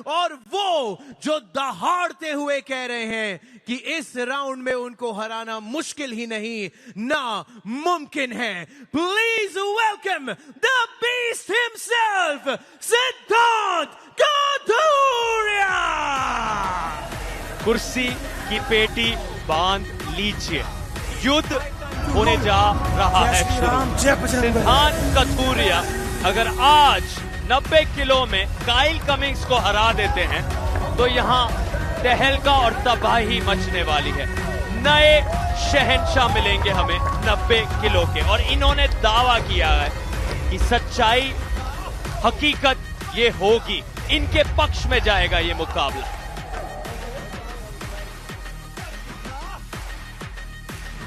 और वो जो दहाड़ते हुए कह रहे हैं कि इस राउंड में उनको हराना मुश्किल ही नहीं ना मुमकिन है। Please welcome the beast himself, सिद्धांत कथुरिया। कुर्सी की पेटी बांध लीजिए, युद्ध होने जा रहा है शुरू। सिद्धांत कथुरिया अगर आज 90 किलो में काइल कमिंग्स को हरा देते हैं तो यहां तहलका और तबाही मचने वाली है। नए शहंशाह मिलेंगे हमें 90 किलो के, और इन्होंने दावा किया है कि सच्चाई हकीकत ये होगी, इनके पक्ष में जाएगा ये मुकाबला।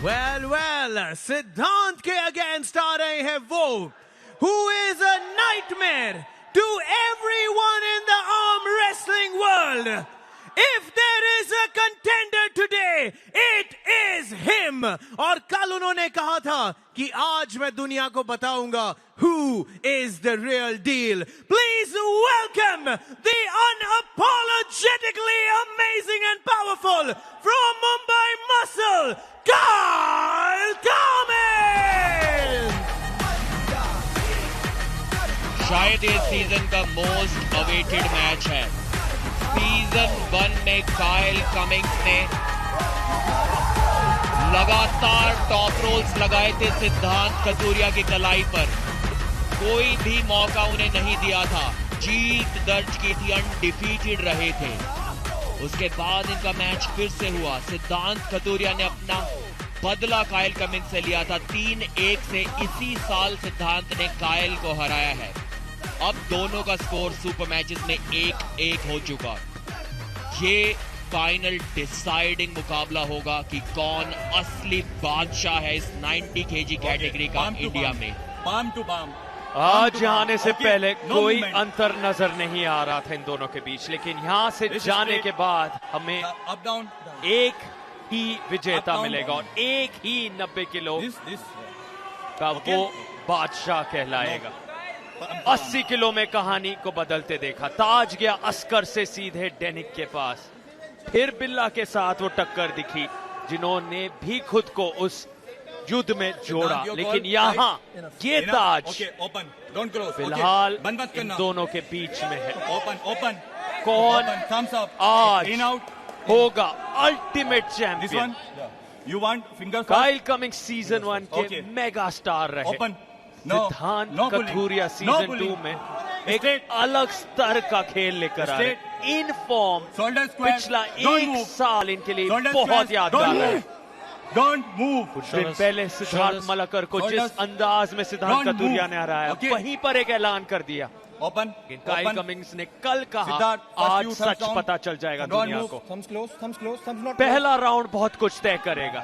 वेल सिद्धांत के अगेंस्ट आ रहे हैं वो who is a nightmare to everyone in the arm wrestling world. If there is a contender today, it is him. और कल उन्होंने कहा था कि आज मैं दुनिया को बताऊंगा who is the real deal. Please welcome the unapologetically amazing and powerful from Mumbai Muscle, Kyle Cummins. शायद ये सीजन का मोस्ट अवेटेड मैच है। सीजन 1 में काइल कमिंग्स ने लगातार टॉप रोल्स लगाए थे सिद्धांत कथुरिया की कलाई पर, कोई भी मौका उन्हें नहीं दिया था, जीत दर्ज की थी, अनडिफीटेड रहे थे। उसके बाद इनका मैच फिर से हुआ, सिद्धांत कथुरिया ने अपना बदला काइल कमिंग्स से लिया था। 3-1 से इसी साल सिद्धांत ने काइल को हराया है। अब दोनों का स्कोर सुपर मैचेस में 1-1 हो चुका। ये फाइनल डिसाइडिंग मुकाबला होगा कि कौन असली बादशाह है इस 90 kg कैटेगरी का इंडिया में। Palm to palm. आज आने से पहले कोई अंतर नजर नहीं आ रहा था इन दोनों के बीच, लेकिन यहां से जाने के बाद हमें एक ही विजेता मिलेगा और एक ही 90 किलो का वो बादशाह कहलाएगा। 80 किलो में कहानी को बदलते देखा। ताज गया अस्कर से सीधे डेनिक के पास, फिर बिल्ला के साथ वो टक्कर दिखी जिन्होंने भी खुद को उस युद्ध में जोड़ा, लेकिन यहाँ ये ताज फिलहाल इन दोनों के बीच में है। कौन आज होगा ultimate champion? Kyle Cummings season 1 के मेगा स्टार रहे। सिद्धांत कथुरिया सीजन 2 में एक अलग स्तर का खेल लेकर आए। इन फॉर्म पिछला 1 साल इनके लिए बहुत यादगार है। कुछ दिन पहले सिद्धार्थ मलकर को जिस अंदाज में सिद्धांत कथुरिया ने हराया, वहीं पर एक ऐलान कर दिया। काइल कमिंग्स ने कल कहा आज सच पता चल जाएगा दुनिया को। पहला राउंड बहुत कुछ तय करेगा।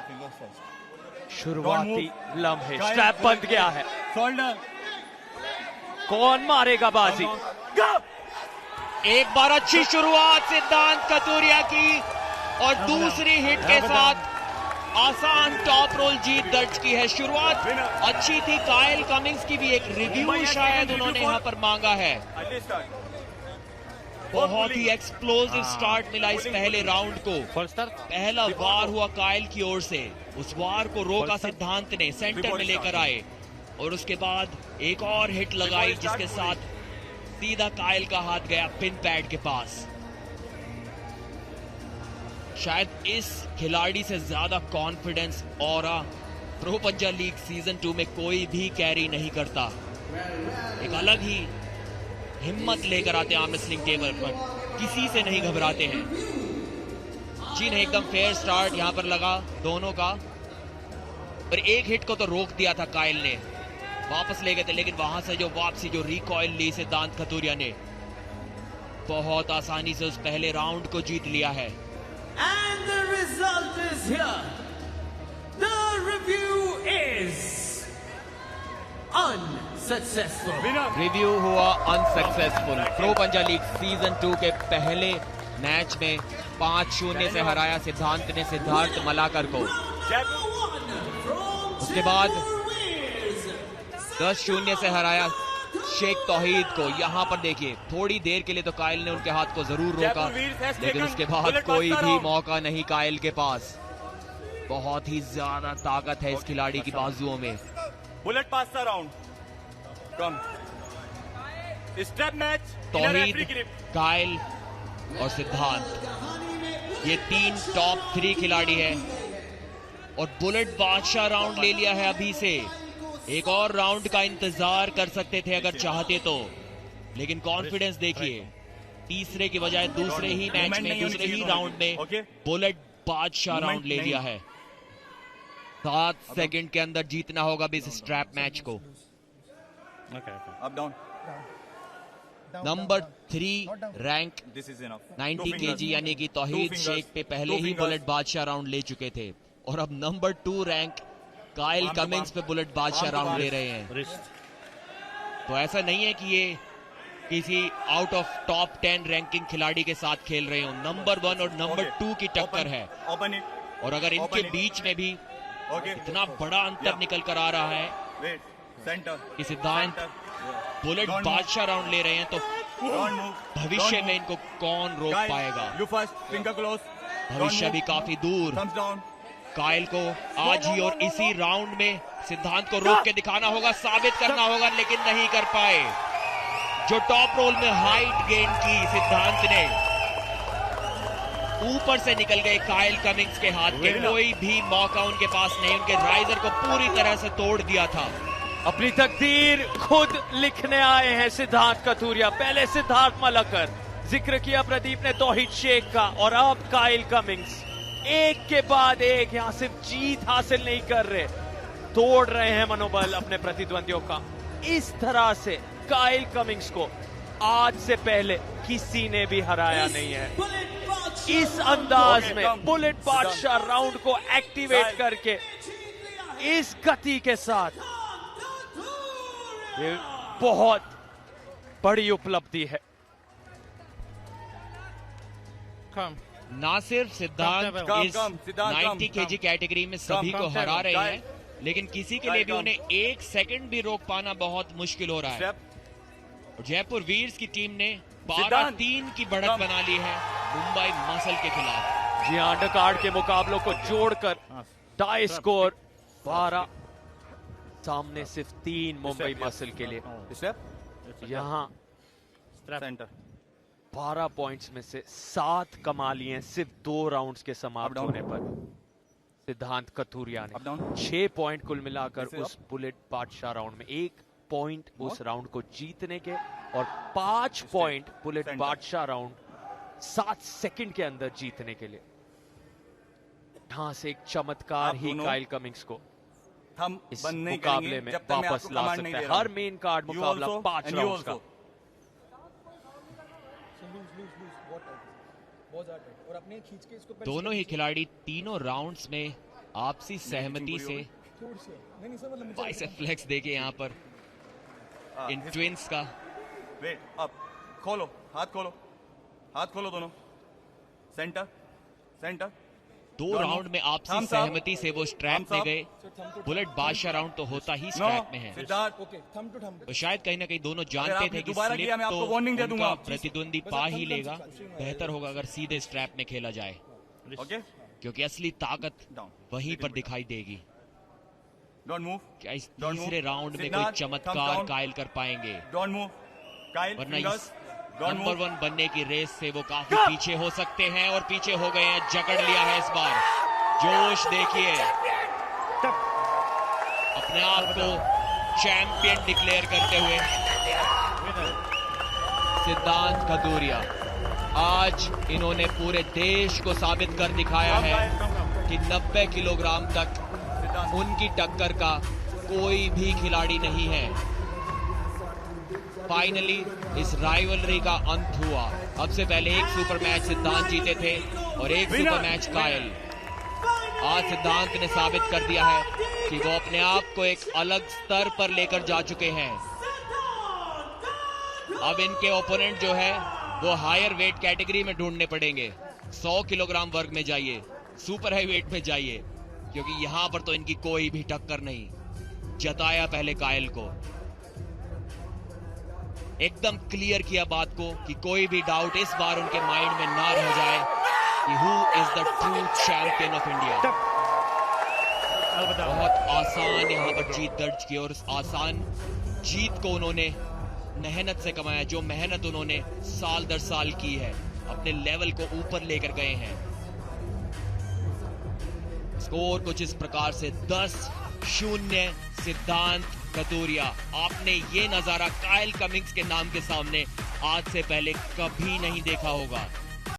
शुरुआती लम्हे, स्ट्रैप बंद गया है, कौन मारेगा बाजी? एक बार अच्छी शुरुआत सिद्धांत कथुरिया की और दूसरी हिट के साथ आसान टॉप रोल जीत दर्ज की है। शुरुआत अच्छी थी काइल कमिंग्स की भी, एक रिव्यू शायद उन्होंने यहां पर मांगा है। बहुत ही एक्सप्लोसिव स्टार्ट मिला इस पहले राउंड को। पहला वार हुआ काइल की ओर से, उस वार को रोका सिद्धांत ने, सेंटर में लेकर आए और उसके बाद एक और हिट लगाई जिसके साथ सीधा काइल का हाथ गया पिन पैड के पास। शायद इस खिलाड़ी से ज्यादा कॉन्फिडेंस ऑरा प्रो पंजा लीग सीजन 2 में कोई भी कैरी नहीं करता। एक अलग ही हिम्मत लेकर आते हैं आर्म रेसलिंग टेबल पर, किसी से नहीं घबराते हैं। जी नहीं, एकदम फेयर स्टार्ट यहां पर लगा दोनों का, पर एक हिट को तो रोक दिया था काइल ने, वापस ले गए थे, लेकिन वहां से जो वापसी, जो रिकॉइल ली सिद्धांत कथुरिया ने, बहुत आसानी से उस पहले राउंड को जीत लिया है। And the result is here. The review is unsuccessful. Review हुआ अनसक्सेसफुल। प्रो पंजा लीग सीजन 2 के पहले मैच में 5-0 से हराया सिद्धांत ने सिद्धार्थ मलाकर को। उसके बाद 10-0 से हराया शेख तौहीद को। यहां पर देखिए थोड़ी देर के लिए तो कायल ने उनके हाथ को जरूर रोका, लेकिन उसके बाद कोई भी मौका नहीं कायल के पास। बहुत ही ज्यादा ताकत है इस खिलाड़ी की बाजुओं में। बुलेट पास राउंड कम स्टेप मैच। तौहीद, कायल और सिद्धांत, ये 3 टॉप 3 खिलाड़ी है और बुलेट बादशाह राउंड ले लिया है अभी से। एक और राउंड का इंतजार कर सकते थे अगर चाहते तो, लेकिन कॉन्फिडेंस देखिए, तीसरे की बजाय दूसरे ही मैच में, दूसरे ही राउंड में बुलेट बादशाह राउंड ले लिया है। 7 सेकंड के अंदर जीतना होगा भी इस स्ट्रैप मैच को। Up down. Number 3 rank 90 KG यानी कि तौहीद शेख पे पहले ही बुलेट बादशाह राउंड ले चुके थे, और अब नंबर 2 रैंक कायल कमिंग्स पे बुलेट बादशाह राउंड ले रहे हैं। तो ऐसा नहीं है कि ये किसी आउट ऑफ टॉप 10 रैंकिंग खिलाड़ी के साथ खेल रहे हो। नंबर 1 और नंबर 2 की टक्कर है, और अगर इनके बीच में भी इतना बड़ा अंतर निकल कर आ रहा है कि सिद्धांत बुलेट बादशाह राउंड ले रहे हैं, तो भविष्य में इनको कौन रोक पाएगा? भविष्य भी काफी दूर। कायल को आज ही और इसी राउंड में सिद्धांत को रोक के दिखाना होगा, साबित करना होगा, लेकिन नहीं कर पाए। जो टॉप रोल में हाइट गेन की सिद्धांत ने, ऊपर से निकल गए कायल कमिंग्स के हाथ के। कोई भी मौका उनके पास नहीं, उनके राइजर को पूरी तरह से तोड़ दिया था। अपनी तकदीर खुद लिखने आए हैं सिद्धांत कथूरिया। पहले सिद्धार्थ मलकर, जिक्र किया प्रदीप ने तौहीद शेख का, और अब कायल कमिंग्स। एक के बाद एक यहां सिर्फ जीत हासिल नहीं कर रहे, तोड़ रहे हैं मनोबल अपने प्रतिद्वंदियों का। इस तरह से कायल कमिंग्स को आज से पहले किसी ने भी हराया नहीं है। इस अंदाज में बुलेट बादशाह राउंड को एक्टिवेट करके इस गति के साथ, ये बहुत बड़ी उपलब्धि है। ना सिर्फ सिद्धांत इस 90 केजी कैटेगरी में सभी को हरा रहे हैं, लेकिन किसी के लिए भी उन्हें 1 सेकंड भी रोक पाना बहुत मुश्किल हो रहा है। जयपुर वीर्स की टीम ने 12-3 की बढ़त बना ली है मुंबई मसल के खिलाफ। जी अंडर कार्ड के मुकाबलों को जोड़कर टाई स्कोर 12, सामने सिर्फ 3 मुंबई मसल के लिए। यहाँ 12 पॉइंट्स में से 7 कमा लिए हैं सिर्फ 2 राउंड्स के समाप्त होने पर सिद्धांत कथूरिया ने। 6 पॉइंट कुल मिलाकर उस बुलेट बादशाह राउंड में, 1 पॉइंट उस राउंड को जीतने के, और 5 पॉइंट बुलेट बादशाह राउंड 7 सेकंड के अंदर जीतने के लिए। यहां से एक चमत्कार ही कायल कमिंग्स को इस मुकाबले में वापस ला सकता है। हर मेन कार्ड मुकाबला 5 राउंड्स का। दोनों ही खिलाड़ी तीनों राउंड्स में आपसी सहमति से बाइसेप फ्लेक्स देखे यहाँ पर इन ट्विंस का। वेट अप, खोलो हाथ, खोलो हाथ, खोलो दोनों। Centre centre. 2 राउंड में आपसी सहमति से वो स्ट्रैप में गए। बुलेट बादशाह राउंड तो होता ही स्ट्रैप में है, तो शायद कहीं ना कहीं दोनों जानते थे कि स्लिप तो उनका प्रतिद्वंदी पा ही लेगा। बेहतर होगा अगर सीधे स्ट्रैप में खेला जाए, क्योंकि असली ताकत वहीं पर दिखाई देगी। क्या इस तीसरे राउंड में कोई चमत्कार कायल कर पाएंगे? वरना इस नंबर 1 बनने की रेस से वो काफी पीछे हो सकते हैं, और पीछे हो गए हैं। जकड़ लिया है इस बार। जोश देखिए, अपने आप को चैंपियन डिक्लेयर करते हुए सिद्धांत कथूरिया। आज इन्होंने पूरे देश को साबित कर दिखाया है कि 90 किलोग्राम तक उनकी टक्कर का कोई भी खिलाड़ी नहीं है। फाइनली इस राइवलरी का अंत हुआ। अब से पहले एक सुपर मैच सिद्धांत जीते थे और एक सुपर मैच कायल। आज सिद्धांत ने साबित कर दिया है कि वो अपने आप को एक अलग स्तर पर लेकर जा चुके हैं। अब इनके ओपोनेंट जो है वो हायर वेट कैटेगरी में ढूंढने पड़ेंगे। 100 किलोग्राम वर्ग में जाइए, सुपर हाई वेट में जाइए, क्योंकि यहां पर तो इनकी कोई भी टक्कर नहीं। जताया पहले कायल को। एकदम क्लियर किया बात को कि कोई भी डाउट इस बार उनके माइंड में ना रह जाए कि who is the true champion of India. बहुत आसान यहां पर जीत दर्ज की और उस आसान जीत को उन्होंने मेहनत से कमाया। जो मेहनत उन्होंने साल दर साल की है, अपने लेवल को ऊपर लेकर गए हैं। स्कोर कुछ इस प्रकार से 10-0 सिद्धांत कतूरिया। आपने ये नजारा काइल कमिंग्स के नाम के सामने आज से पहले कभी नहीं देखा होगा।